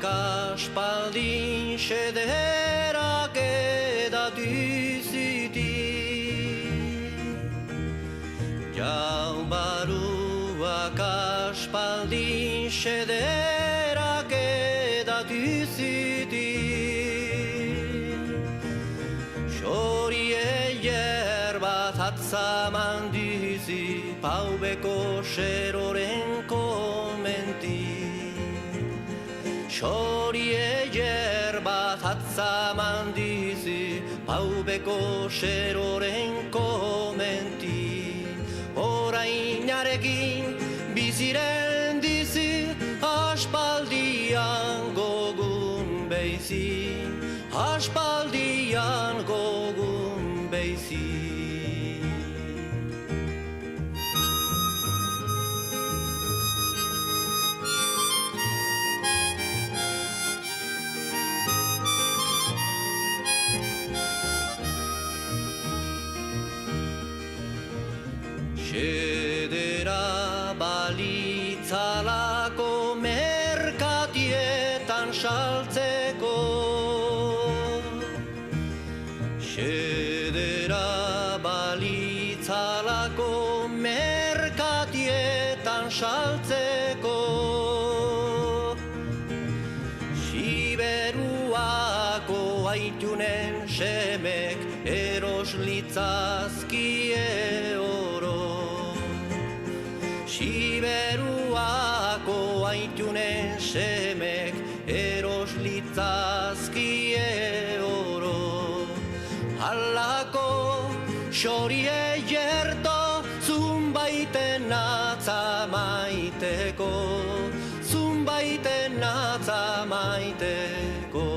aspaldin xederak edatu zitin. Jaun baruak aspaldin xederak edatu zitin. Xorie yerbat atzaman dizi paubeko xeroren komenti. Xorie yerbat atzaman dizi paubeko xeroren komenti. Orainarekin biziren dizi aspaldian gogun beizi, aspaldian gogun beizi. Xedera balitzalako merkatietan saltzeko. Xedera balitzalako merkatietan saltzeko. Siberuako aitunen semek eros litzazkie oro. Siberuako aitunen semek eros litzazkie oro. Halako xorie jerto zunbaiten natza maiteko, zunbaiten natza maiteko.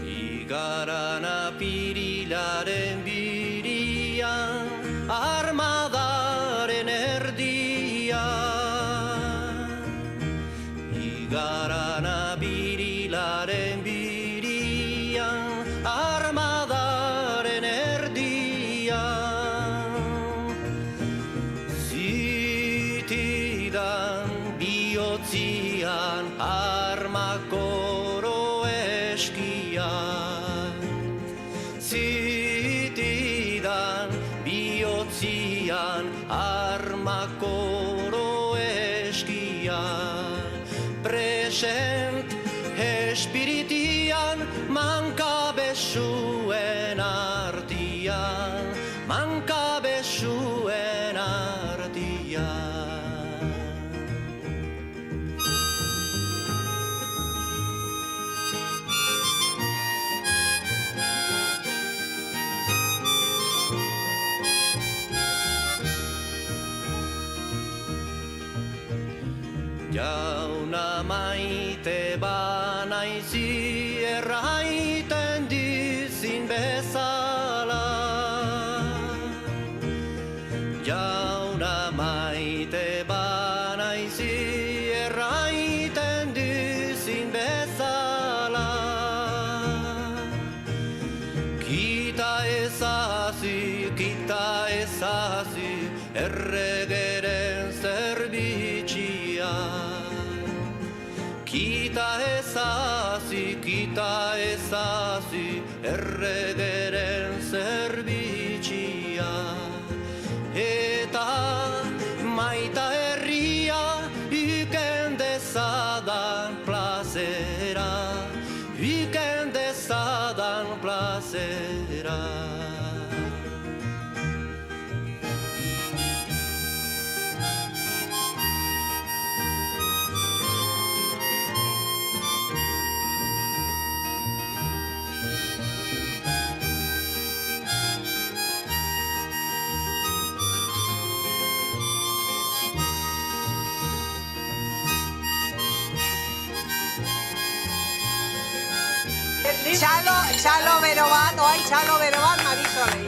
Igaran apirilaren birian, armadaren erdian. Igaran apirilaren birian, armadaren erdian. Zitidan bihotzian armakoro eskian. Zitidan bihotzian armakoro eskian. Present espiritian mankabezuen artian, mankabezuen artian. Jauna maite banaizi erraiten dizin bezala. Jauna maite banaizi erraiten dizin bezala. Kita ezazi erregeren zerbitxia. Kita ezazi erregeren zerbitxia. Eta maita herria iken dezadan plazera, iken dezadan plazera. Txalo bero bat, oain txalo bero bat Marisolei.